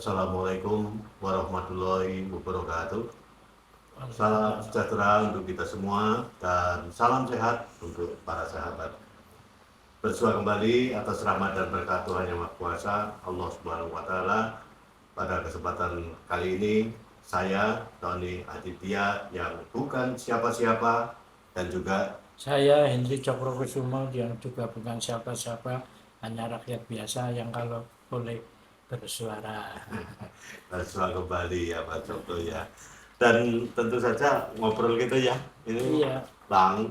Assalamualaikum warahmatullahi wabarakatuh. Salam sejahtera untuk kita semua dan salam sehat untuk para sahabat. Bersua kembali atas rahmat dan berkat Tuhan Yang Maha Kuasa, Allah Subhanahu wa taala. Pada kesempatan kali ini saya Tony Aditya yang bukan siapa-siapa dan juga Saya Hendri Cokrokusumo yang juga bukan siapa-siapa, hanya rakyat biasa yang kalau boleh bersuara. bersua kembali ya Pak Cokro ya. Dan tentu saja ngobrol gitu ya. Ini Iya, Bang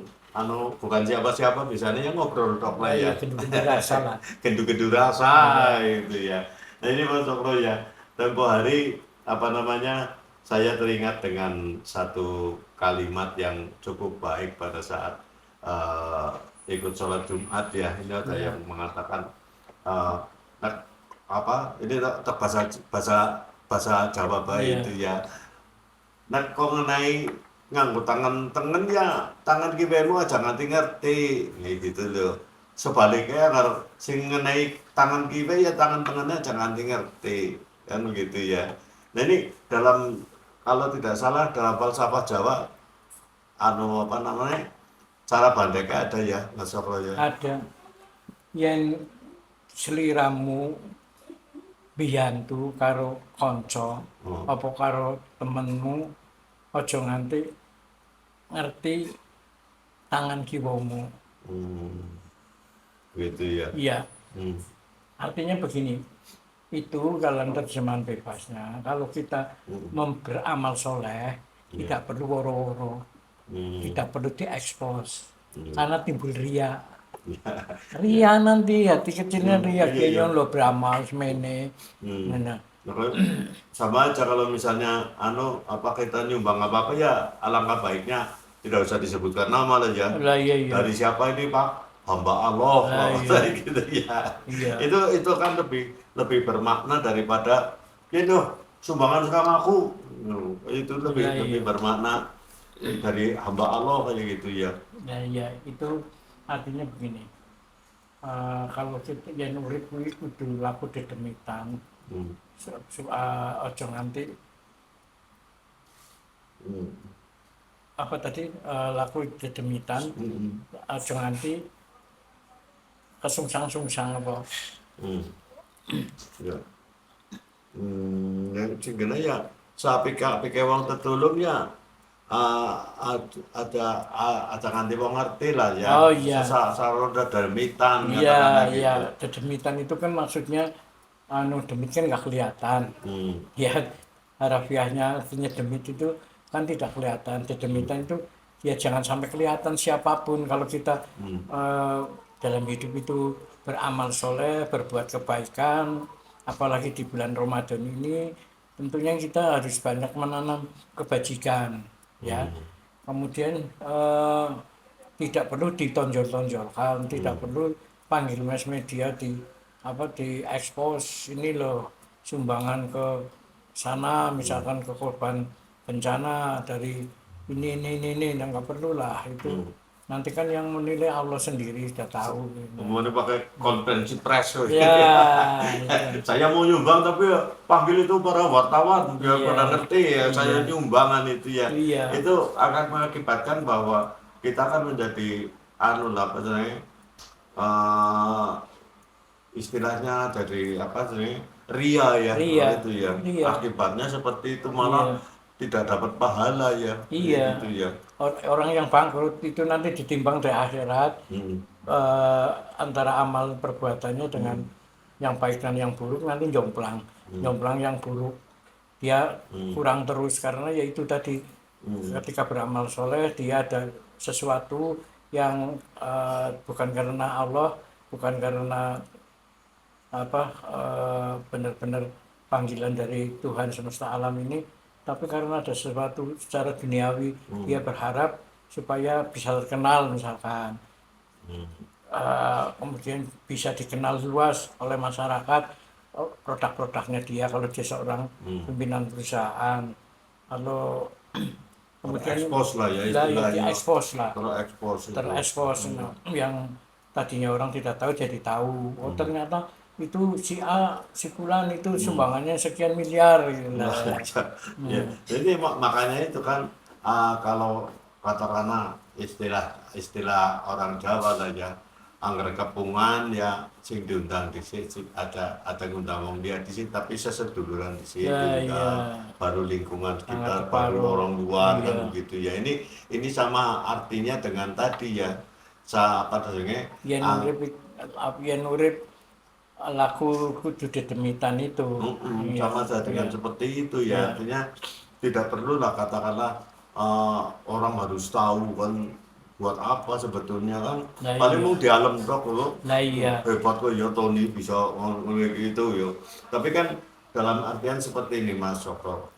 bukan siapa-siapa biasanya ngobrol tok lah ya. iya gendu-gendu rasa lah. Gendu-gendu rasa Iya, itu ya. Nah ini Mas Cokro ya, tempo hari saya teringat dengan satu kalimat yang cukup baik pada saat eh, ikut sholat Jumat ya. Ini ada iya, yang mengatakan eh, nak, ini bahasa bahasa bahasa Jawa baik iya, itu ya. Nek kok ngenai nganggo tangan tengen ya tangan kiwemu aja nganti ngerti kayak gitu loh. Sebaliknya kalau sing ngenai tangan kiwe ya tangan tengennya aja nganti ngerti kan begitu ya. Nah ini dalam kalau tidak salah dalam falsafah Jawa apa namanya cara bandeknya ada ya Mas Sokro ya. ada yang seliramu biyantu karo konco Oh, apa karo temenmu, ojo nganti ngerti tangan kiwamu. hmm, gitu ya. Iya, Hmm, artinya begini, itu dalam terjemahan bebasnya, kalau kita hmm, beramal soleh, ya. tidak perlu woro-woro, Hmm, tidak perlu diekspos, hmm. karena timbul ria. Ya, Ria nanti, hati kecilnya ria, iya iya. kayaknya lo beramal semene. Hmm. Nah, Makanya sama aja kalau misalnya apa kita nyumbang apa apa ya alangkah baiknya tidak usah disebutkan nama lah ya. lah iya iya, Dari siapa ini Pak? Hamba Allah lah Pak iya, gitu ya. iya, Itu kan lebih lebih bermakna daripada itu sumbangan sekarang aku. Itu lah lebih iya, lebih bermakna dari hamba Allah kayak gitu ya. lah iya, itu artinya begini. Kalau kita yang urip kuwi kudu laku dedemitan, Hmm. ojo nganti Hmm. apa tadi, laku dedemitan, Hmm. ojo nganti kesungsang-sungsang apa. Hmm. Ya. Yang cingkena ya sapika-pike wong tetulung ya ada nganti wong ngerti lah ya. Oh iya, Saroda darmitan iya, katakanlah iya, gitu. dedemitan itu kan maksudnya demit kan nggak kelihatan. Hmm. Ya, harafiahnya artinya demit itu kan tidak kelihatan. Hmm. Dedemitan itu ya jangan sampai kelihatan siapapun kalau kita Hmm. eh, dalam hidup itu beramal soleh, berbuat kebaikan, apalagi di bulan Ramadan ini, tentunya kita harus banyak menanam kebajikan, ya. Hmm. Kemudian tidak perlu ditonjol-tonjolkan, tidak Hmm. perlu panggil mass media di apa di expose ini loh sumbangan ke sana, Hmm. misalkan ke korban bencana dari ini nggak perlu lah itu, Hmm. nanti kan yang menilai Allah sendiri sudah tahu gitu. Kemudian pakai konferensi pers. Ya itu, Saya mau nyumbang tapi ya panggil itu para wartawan biar pada iya, ngerti ya iya, saya nyumbangan itu ya. iya, Itu akan mengakibatkan bahwa kita kan menjadi lah apa namanya eh, istilahnya dari apa sih ria ya iya, itu ya. iya, Akibatnya seperti itu malah iya, tidak dapat pahala ya kayak iya. gitu ya. Orang yang bangkrut itu nanti ditimbang di akhirat, Hmm. eh, antara amal perbuatannya dengan Hmm. yang baik dan yang buruk nanti jomplang. Hmm. Jomplang yang buruk dia Hmm. kurang terus karena yaitu tadi, Hmm. ketika beramal soleh dia ada sesuatu yang bukan karena Allah, bukan karena apa, benar-benar panggilan dari Tuhan semesta alam ini, tapi karena ada sesuatu secara duniawi Hmm. dia berharap supaya bisa terkenal misalkan. Hmm. Kemudian bisa dikenal luas oleh masyarakat, produk-produknya dia kalau dia seorang Hmm. pimpinan perusahaan, lalu kemudian Terekspos lah ya lah ya istilahnya, diekspos lah, terekspos itu. terekspos, Hmm. nah, yang tadinya orang tidak tahu jadi tahu, oh Hmm. ternyata itu si A, si Fulan itu sumbangannya sekian miliar gitu Nah, lah. ya. Jadi makanya itu kan kalau katakanlah istilah orang Jawa saja angger kepungan ya sing diundang di sini ada ngundang wong dia di sini tapi seseduluran di sini Ya, diundang iya, baru lingkungan sangat sekitar baru separuh. orang luar kan Iya, begitu ya ini sama artinya dengan tadi ya apa namanya yen urip yen urip laku kudu dedemitan itu. Iya, sama saja iya, dengan seperti itu iya. ya artinya tidak perlulah katakanlah orang harus tahu kan buat apa sebetulnya kan Nah, paling mau iya. di alam dok lo Nah, iya. hebat kok ya Tony bisa ngomong gitu ya tapi kan dalam artian seperti ini Mas Sokro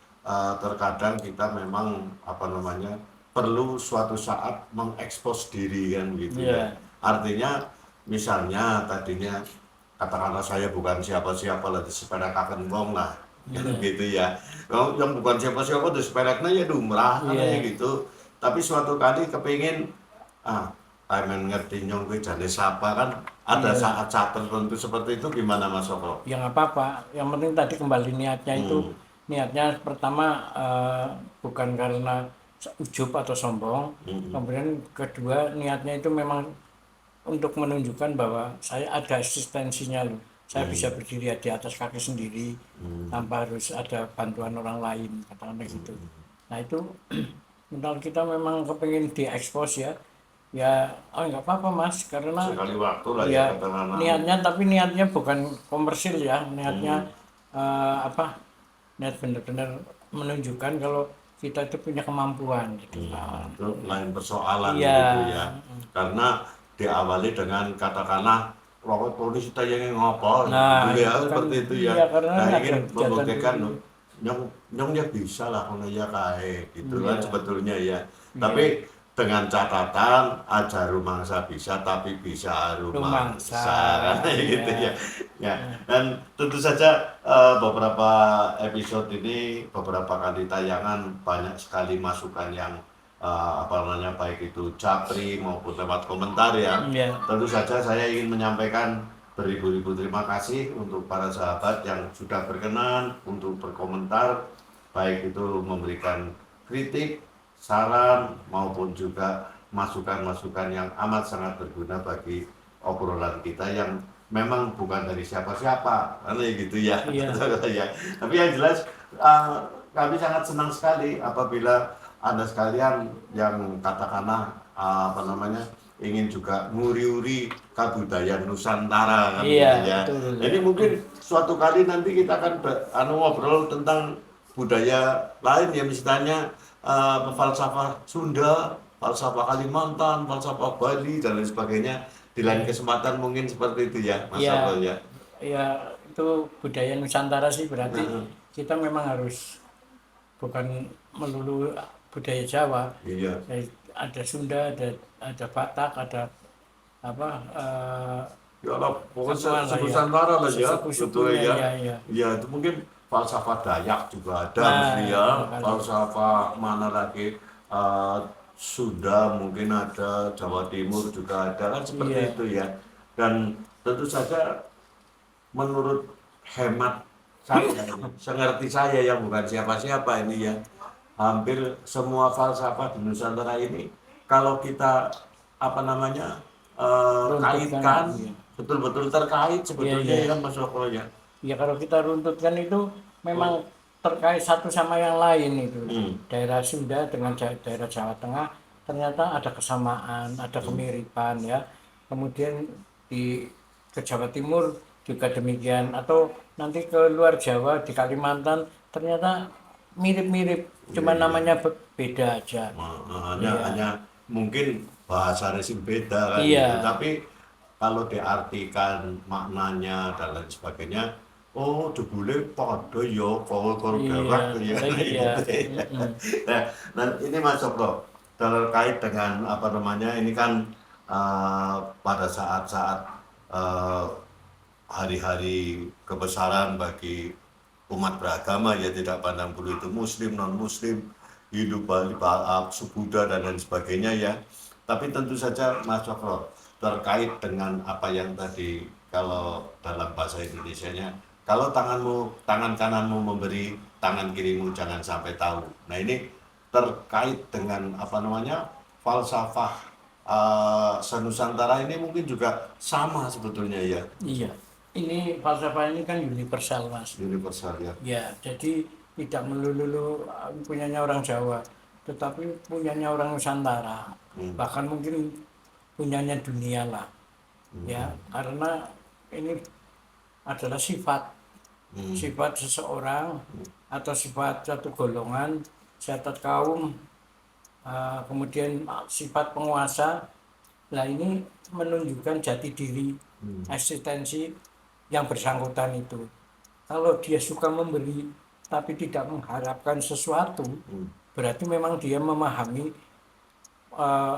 terkadang kita memang apa namanya perlu suatu saat mengekspos diri kan gitu ya Iya. artinya misalnya tadinya katakanlah saya bukan siapa-siapa lah disepelekan wong lah kan Iya. gitu ya yang bukan siapa-siapa disepelekan ya lumrah kan aja Iya. gitu tapi suatu kali kepingin pengen ngerti nyong kuwi jane sapa kan ada Iya. saat-saat tertentu seperti itu gimana Mas Sokro? Ya nggak apa-apa. Yang penting tadi kembali niatnya itu, Hmm, niatnya pertama bukan karena ujub atau sombong. hmm, Kemudian kedua niatnya itu memang untuk menunjukkan bahwa saya ada eksistensinya loh. Saya bisa hmm, berdiri di atas kaki sendiri hmm, tanpa harus ada bantuan orang lain, katakanlah gitu. Nah itu mental kita memang kepingin diekspos ya. Ya, oh nggak apa-apa Mas, karena sekali waktu lah ya ya katakanlah niatnya tapi niatnya bukan komersil ya, niatnya hmm, apa? Niat benar-benar menunjukkan kalau kita itu punya kemampuan gitu. itu lain persoalan Iya, gitu ya karena diawali dengan katakanlah rokok tulis kita yang ngopo gitu nah ya itu kan seperti itu ya iya karena nah kan ada ingin jatah membuktikan diri. loh nyong nyong ya bisa lah kalau ya kayak gitu kan Iya, sebetulnya ya iya. tapi dengan catatan aja rumangsa bisa tapi bisa Rumangsa, rumangsa kan gitu ya iya. ya dan tentu saja beberapa episode ini beberapa kali tayangan banyak sekali masukan yang apa namanya baik itu capri maupun lewat komentar ya Iya, tentu saja saya ingin menyampaikan beribu-ribu terima kasih untuk para sahabat yang sudah berkenan untuk berkomentar baik itu memberikan kritik saran maupun juga masukan-masukan yang amat sangat berguna bagi obrolan kita yang memang bukan dari siapa-siapa karena gitu ya iya, ya tapi yang jelas eh, kami sangat senang sekali apabila anda sekalian yang katakanlah apa namanya ingin juga nguri-uri kebudayaan Nusantara kan iya, gitu ya betul jadi ya. mungkin suatu kali nanti kita akan ngobrol tentang budaya lain ya misalnya falsafah Sunda, falsafah Kalimantan, falsafah Bali dan lain sebagainya. Di lain Iya, kesempatan mungkin seperti itu ya, Mas iya, Abel ya. iya, itu budaya Nusantara sih berarti Heeh, kita memang harus bukan melulu budaya Jawa. iya. Jadi ada Sunda, ada Batak, ada apa Ya lah, pokoknya semua lah ya. Nusantara lah ya, betul Suku-sukunya ya. ya ya. Ya itu mungkin falsafah Dayak juga ada mesti Nah, ya, barangkali. falsafah mana lagi eh, Sunda mungkin ada, Jawa Timur juga ada kan seperti Iya, itu ya. Dan tentu saja menurut hemat saya, sengerti saya yang bukan siapa-siapa ini ya, hampir semua falsafah di Nusantara ini, kalau kita apa namanya runtutkan. kaitkan, Iya, betul-betul terkait iya, sebetulnya iya. ya Mas Roko ya. Ya kalau kita runtutkan itu memang Hmm, terkait satu sama yang lain itu. hmm, Daerah Sunda dengan daerah Jawa Tengah ternyata ada kesamaan, ada kemiripan ya. Kemudian di ke Jawa Timur juga demikian atau nanti ke luar Jawa di Kalimantan ternyata mirip-mirip, iya cuma iya. namanya beda aja. Iya, Hanya mungkin bahasa sing beda kan gitu, iya, tapi kalau diartikan maknanya dan lain sebagainya, oh jebule padha ya karo iya, dewek ya iya, gitu ya. mm-mm. Nah, dan ini Mas Sokro, terkait dengan apa namanya ini kan pada saat-saat eh, hari-hari kebesaran bagi umat beragama ya tidak pandang bulu itu muslim non muslim hidup Bali suku Buddha dan lain sebagainya ya tapi tentu saja Mas Cokro terkait dengan apa yang tadi kalau dalam bahasa Indonesianya, kalau tangan kananmu memberi, tangan kirimu jangan sampai tahu. Nah ini terkait dengan apa namanya falsafah senusantara ini mungkin juga sama sebetulnya ya, Iya, ini falsafah ini kan universal mas. universal ya. Ya, jadi tidak melulu punyanya orang Jawa, tetapi punyanya orang Nusantara, Hmm. bahkan mungkin punyanya dunia lah. Ya, karena ini adalah sifat Hmm. sifat seseorang atau sifat satu golongan, satu kaum, kemudian sifat penguasa. Nah ini menunjukkan jati diri, eksistensi yang bersangkutan itu. Kalau dia suka memberi tapi tidak mengharapkan sesuatu, berarti memang dia memahami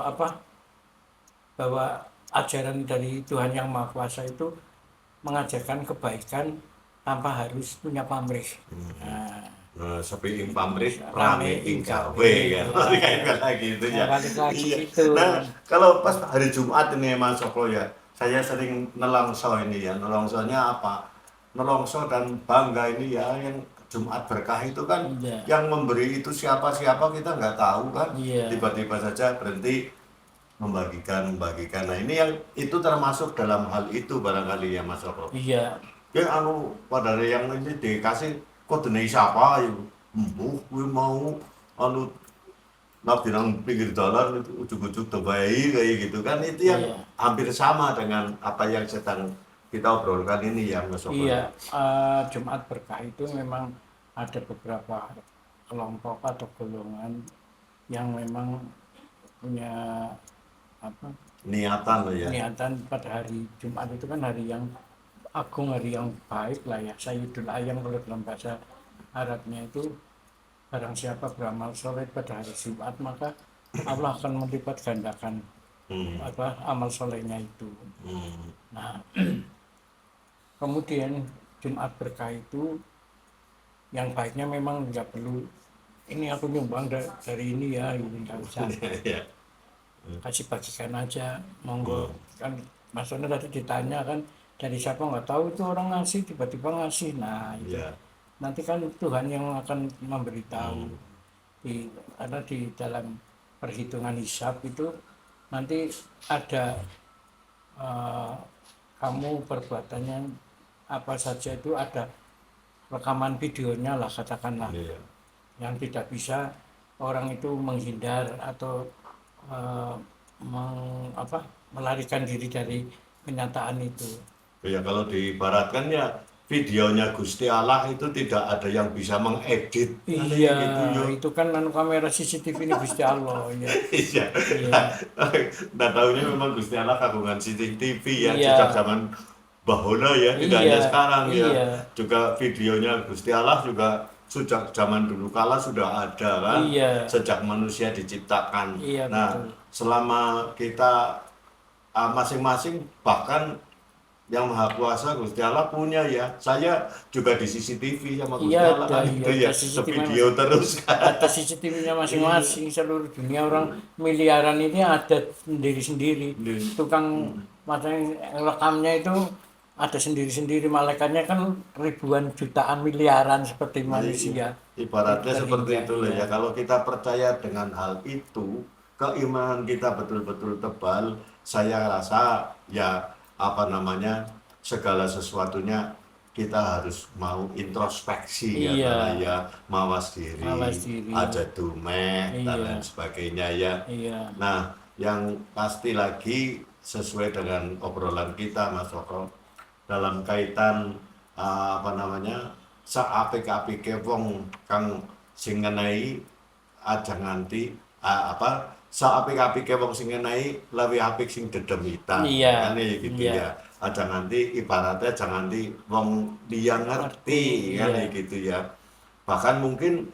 apa bahwa ajaran dari Tuhan Yang Maha Kuasa itu mengajarkan kebaikan tanpa harus punya pamrih. Nah, Sepi ing pamrih rame rame ing gawe gawe kan. ya, Kayak lagi itu ya ya. balik lagi Iya. itu. Nah, kalau pas hari Jumat ini Mas Sokro ya, saya sering nelongso ini ya. Nelongsonya apa? Nelongso dan bangga ini ya yang Jumat berkah itu kan Iya, yang memberi itu siapa-siapa kita nggak tahu kan. iya, Tiba-tiba saja berhenti membagikan. Nah, ini yang itu termasuk dalam hal itu barangkali ya Mas Sokro. iya, Ya anu pada yang ini dikasih kode siapa ya embuh kuwi mau anu nabi nang pinggir jalan itu ujuk-ujuk terbaik kayak gitu kan itu yang iya, hampir sama dengan apa yang sedang kita obrolkan ini ya Mas Sofwan. iya. Jumat berkah itu memang ada beberapa kelompok atau golongan yang memang punya apa Niatan loh ya. niatan pada hari Jumat itu kan hari yang agung, hari yang baik lah ya, Sayyidul Ayam kalau dalam bahasa Arabnya itu. Barang siapa beramal soleh pada hari Jumat, maka Allah akan melipat gandakan Hmm, amal solehnya itu. hmm, Nah, kemudian Jumat berkah itu yang baiknya memang nggak perlu ini aku nyumbang dari ini ya, ini nggak usah, ya. kasih bagikan aja, monggo. Kan Mas Sono tadi ditanya kan dari siapa, nggak tahu, itu orang ngasih tiba-tiba ngasih. Nah itu Ya. nanti kan Tuhan yang akan memberitahu. Karena di dalam perhitungan hisab itu nanti ada eh, kamu perbuatannya apa saja, itu ada rekaman videonya lah katakanlah, Iya. yang tidak bisa orang itu menghindar atau eh, melarikan diri dari kenyataan itu. Ya kalau diibaratkan ya videonya Gusti Allah itu tidak ada yang bisa mengedit kan Iya, gitu yuk. itu kan kamera CCTV ini Gusti Allah ya. Iya. Iya, Nah, tahunya memang Gusti Allah kagungan CCTV ya sejak iya, zaman bahula ya, tidak iya, hanya sekarang ya. iya, Juga videonya Gusti Allah juga sejak zaman dulu kala sudah ada kan, iya, sejak manusia diciptakan. iya Nah, betul. selama kita masing-masing bahkan yang Maha Kuasa Gusti Allah punya ya. Saya juga di CCTV sama Gusti Iya Allah ada, kan iya itu ya, ada CCTV video terus kan. ada CCTV-nya masing-masing. Seluruh dunia orang miliaran ini ada sendiri-sendiri. Tukang macam rekamnya itu ada sendiri-sendiri. Malaikatnya kan ribuan jutaan miliaran seperti manusia. Ibaratnya seperti Terhingga, itu lah iya. ya. Kalau kita percaya dengan hal itu, keimanan kita betul-betul tebal, saya rasa ya apa namanya segala sesuatunya kita harus mau introspeksi ya, Iya, karena ya mawas diri, mawas diri. aja dumeh dan lain Iya, sebagainya ya. iya, Nah, yang pasti lagi sesuai dengan obrolan kita Mas Sokro dalam kaitan apa namanya saapik-apike wong kang sing ngenehi aja nganti apa saapik-apike wong sing ngenehi luwih apik sing dedemitan iya, kan ya gitu iya, ya. Aja nganti ibaratnya jangan nganti wong liya ngerti, ngerti kan iya, ya gitu ya. Bahkan mungkin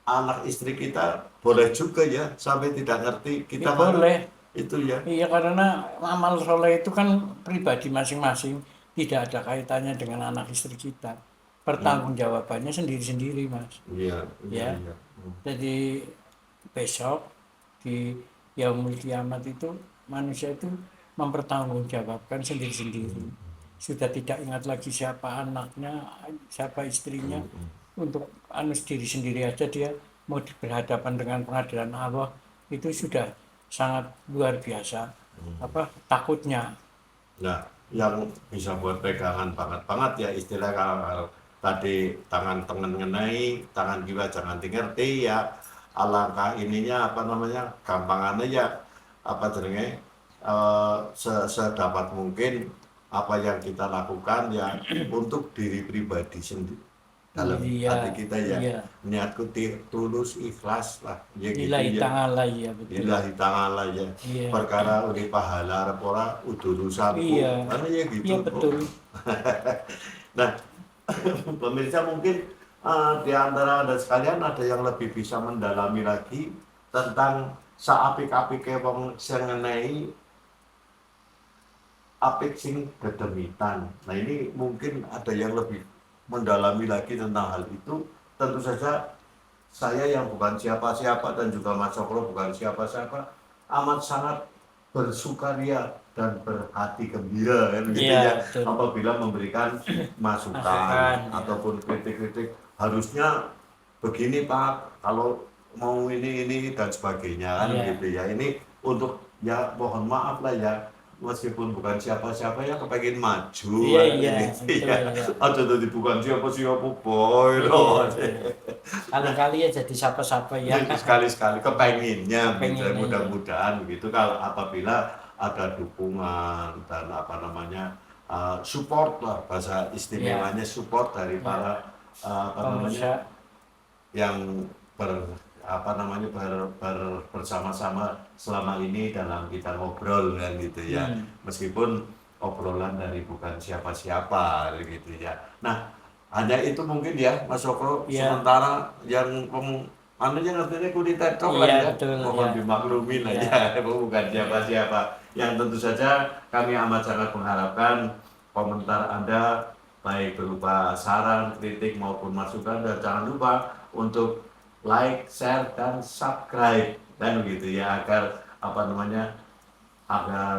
anak istri kita boleh juga ya sampai tidak ngerti ya kita mana boleh. itu ya. Iya, karena amal soleh itu kan pribadi masing-masing, tidak ada kaitannya dengan anak istri kita. Pertanggungjawabannya sendiri-sendiri, Mas. Iya, iya, Ya, iya. jadi besok di Yaumul Kiamat itu manusia itu mempertanggungjawabkan sendiri-sendiri. sudah tidak ingat lagi siapa anaknya, siapa istrinya. Untuk diri sendiri aja dia mau berhadapan dengan pengadilan Allah, itu sudah sangat luar biasa takutnya. Nah, yang bisa buat pegangan banget ya istilah kalau tadi tangan tengen ngenai, tangan kiwa jangan ngerti ya, alangkah ininya apa namanya gampangannya ya apa jenenge sedapat mungkin apa yang kita lakukan ya untuk diri pribadi sendiri dalam Iya, hati kita ya iya. niatku tulus ikhlas lah ya gitu Lillahi ya. ta'ala, ya betul. Lillahi ta'ala ya Iya, perkara uri pahala arep ora udu urusanku iya, karena ya gitu iya betul. nah pemirsa mungkin di antara Anda sekalian ada yang lebih bisa mendalami lagi tentang saapik-apike wong sing ngenehi apik sing dedemitan. Nah ini mungkin ada yang lebih mendalami lagi tentang hal itu. Tentu saja saya yang bukan siapa-siapa dan juga Mas Sokro bukan siapa-siapa amat sangat bersukaria dan berhati gembira kan gitu Iya, ya betul. apabila memberikan masukan Masukan, ya. ataupun kritik-kritik harusnya begini Pak kalau mau ini dan sebagainya kan Iya. gitu ya ini untuk ya mohon maaf lah ya meskipun bukan siapa-siapa ya kepengen maju Iya, kan, iya, gitu betul, ya iya. ada tadi bukan siapa-siapa boy loh Iya. Kali-kali ya jadi siapa-siapa ya. itu sekali-sekali kepenginnya gitu Kepenginnya, iya. mudah-mudahan begitu kalau apabila ada dukungan dan apa namanya support lah bahasa istimewanya support dari para apa namanya Pemirsa, yang bersama-sama selama ini dalam kita ngobrol kan gitu ya meskipun obrolan dari bukan siapa-siapa gitu ya. Nah hanya itu mungkin ya Mas Sokro Iya. sementara yang anunya ngertinya kulit tetok lah Iya, ya betul, mohon ya. dimaklumi lah Iya. ya bukan siapa-siapa yang tentu saja kami amat sangat mengharapkan komentar Anda baik berupa saran, kritik maupun masukan dan jangan lupa untuk like, share, dan subscribe dan begitu ya agar apa namanya agar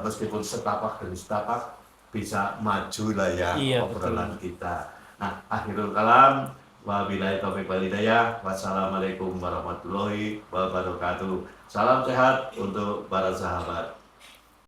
meskipun setapak demi setapak bisa maju lah ya Iya, obrolan betul. kita. Nah, akhirul kalam wabillahi taufiq wal hidayah. Wassalamualaikum warahmatullahi wabarakatuh. Salam sehat untuk para sahabat.